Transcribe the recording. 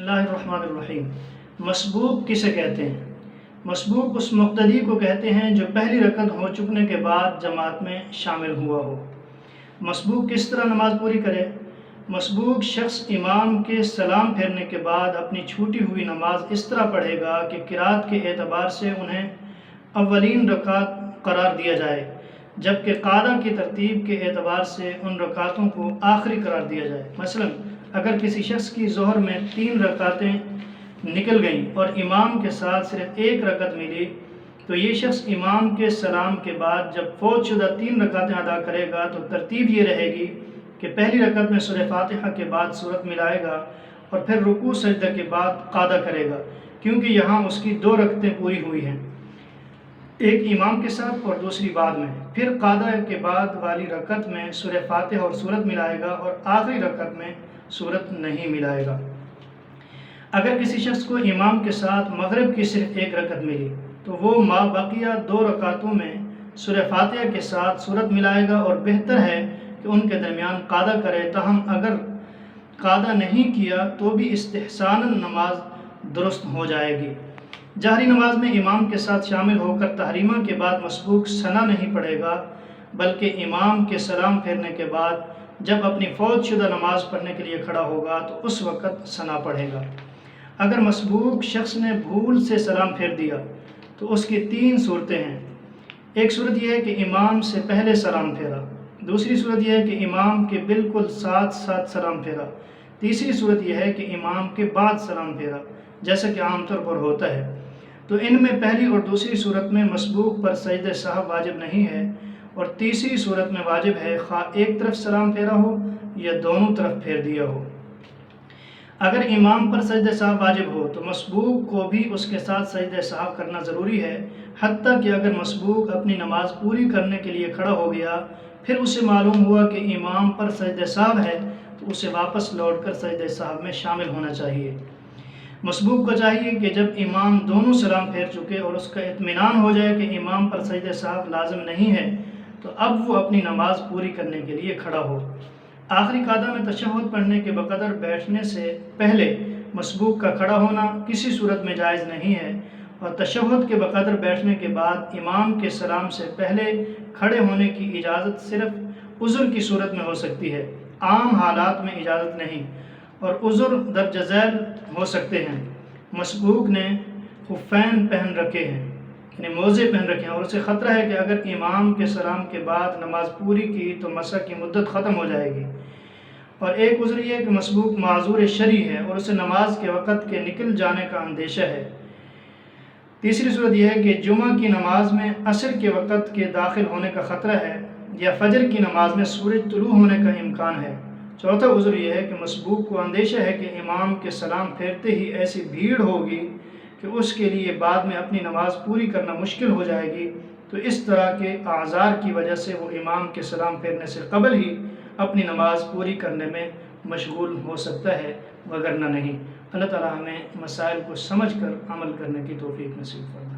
اللہ الرحمن الرحیم۔ مسبوق کسے کہتے ہیں؟ مسبوق اس مقتدی کو کہتے ہیں جو پہلی رکعت ہو چکنے کے بعد جماعت میں شامل ہوا ہو۔ مسبوق کس طرح نماز پوری کرے؟ مسبوق شخص امام کے سلام پھیرنے کے بعد اپنی چھوٹی ہوئی نماز اس طرح پڑھے گا کہ قرات کے اعتبار سے انہیں اولین رکعت قرار دیا جائے، جبکہ قاعدہ کی ترتیب کے اعتبار سے ان رکعتوں کو آخری قرار دیا جائے۔ مثلا اگر کسی شخص کی ظہر میں 3 رکعتیں نکل گئیں اور امام کے ساتھ صرف 1 رکعت ملی، تو یہ شخص امام کے سلام کے بعد جب فوت شدہ 3 رکعتیں ادا کرے گا تو ترتیب یہ رہے گی کہ پہلی رکعت میں سورہ فاتحہ کے بعد سورت ملائے گا اور پھر رکوع سجدہ کے بعد قاعدہ کرے گا، کیونکہ یہاں اس کی 2 رکعتیں پوری ہوئی ہیں، ایک امام کے ساتھ اور دوسری بعد میں۔ پھر قاعدہ کے بعد والی رکعت میں سورہ فاتحہ اور سورت ملائے گا اور آخری رکعت میں سورت نہیں ملائے گا۔ اگر کسی شخص کو امام کے ساتھ مغرب کی صرف 1 رکعت ملی تو وہ ما بقیہ 2 رکعتوں میں سورہ فاتحہ کے ساتھ سورت ملائے گا، اور بہتر ہے کہ ان کے درمیان قاعدہ کرے، تاہم اگر قاعدہ نہیں کیا تو بھی استحساناً نماز درست ہو جائے گی۔ جہری نماز میں امام کے ساتھ شامل ہو کر تحریمہ کے بعد مسبوق ثنا نہیں پڑھے گا، بلکہ امام کے سلام پھیرنے کے بعد جب اپنی فوت شدہ نماز پڑھنے کے لیے کھڑا ہوگا تو اس وقت ثنا پڑھے گا۔ اگر مسبوق شخص نے بھول سے سلام پھیر دیا تو اس کی 3 صورتیں ہیں۔ ایک صورت یہ ہے کہ امام سے پہلے سلام پھیرا، دوسری صورت یہ ہے کہ امام کے بالکل ساتھ ساتھ سلام پھیرا، تیسری صورت یہ ہے کہ امام کے بعد سلام پھیرا، جیسا کہ عام طور پر ہوتا ہے۔ تو ان میں پہلی اور دوسری صورت میں مسبوق پر سجدہ سہو واجب نہیں ہے، اور تیسری صورت میں واجب ہے، خواہ ایک طرف سلام پھیرا ہو یا دونوں طرف پھیر دیا ہو۔ اگر امام پر سجدہ سہو واجب ہو تو مسبوق کو بھی اس کے ساتھ سجدہ سہو کرنا ضروری ہے، حتیٰ کہ اگر مسبوق اپنی نماز پوری کرنے کے لیے کھڑا ہو گیا، پھر اسے معلوم ہوا کہ امام پر سجدہ سہو ہے، تو اسے واپس لوٹ کر سجدہ سہو میں شامل ہونا چاہیے۔ مسبوق کو چاہیے کہ جب امام دونوں سلام پھیر چکے اور اس کا اطمینان ہو جائے کہ امام پر سجدہ سہو لازم نہیں ہے، تو اب وہ اپنی نماز پوری کرنے کے لیے کھڑا ہو۔ آخری قاعدہ میں تشہد پڑھنے کے بقدر بیٹھنے سے پہلے مسبوق کا کھڑا ہونا کسی صورت میں جائز نہیں ہے، اور تشہد کے بقدر بیٹھنے کے بعد امام کے سلام سے پہلے کھڑے ہونے کی اجازت صرف عذر کی صورت میں ہو سکتی ہے، عام حالات میں اجازت نہیں، اور عذر درج ذیل ہو سکتے ہیں۔ مسبوق نے خفین پہن رکھے ہیں، یعنی موزے پہن رکھے ہیں، اور اسے خطرہ ہے کہ اگر امام کے سلام کے بعد نماز پوری کی تو مسح کی مدت ختم ہو جائے گی۔ اور ایک عذر یہ ہے کہ مسبوق معذور شرعی ہے اور اسے نماز کے وقت کے نکل جانے کا اندیشہ ہے۔ تیسری صورت یہ ہے کہ جمعہ کی نماز میں عصر کے وقت کے داخل ہونے کا خطرہ ہے، یا فجر کی نماز میں سورج طلوع ہونے کا امکان ہے۔ چوتھا عذر یہ ہے کہ مسبوق کو اندیشہ ہے کہ امام کے سلام پھیرتے ہی ایسی بھیڑ ہوگی کہ اس کے لیے بعد میں اپنی نماز پوری کرنا مشکل ہو جائے گی، تو اس طرح کے اعذار کی وجہ سے وہ امام کے سلام پھیرنے سے قبل ہی اپنی نماز پوری کرنے میں مشغول ہو سکتا ہے، وگرنہ نہیں۔ اللہ تعالی ہمیں مسائل کو سمجھ کر عمل کرنے کی توفیق نصیب فرمائے۔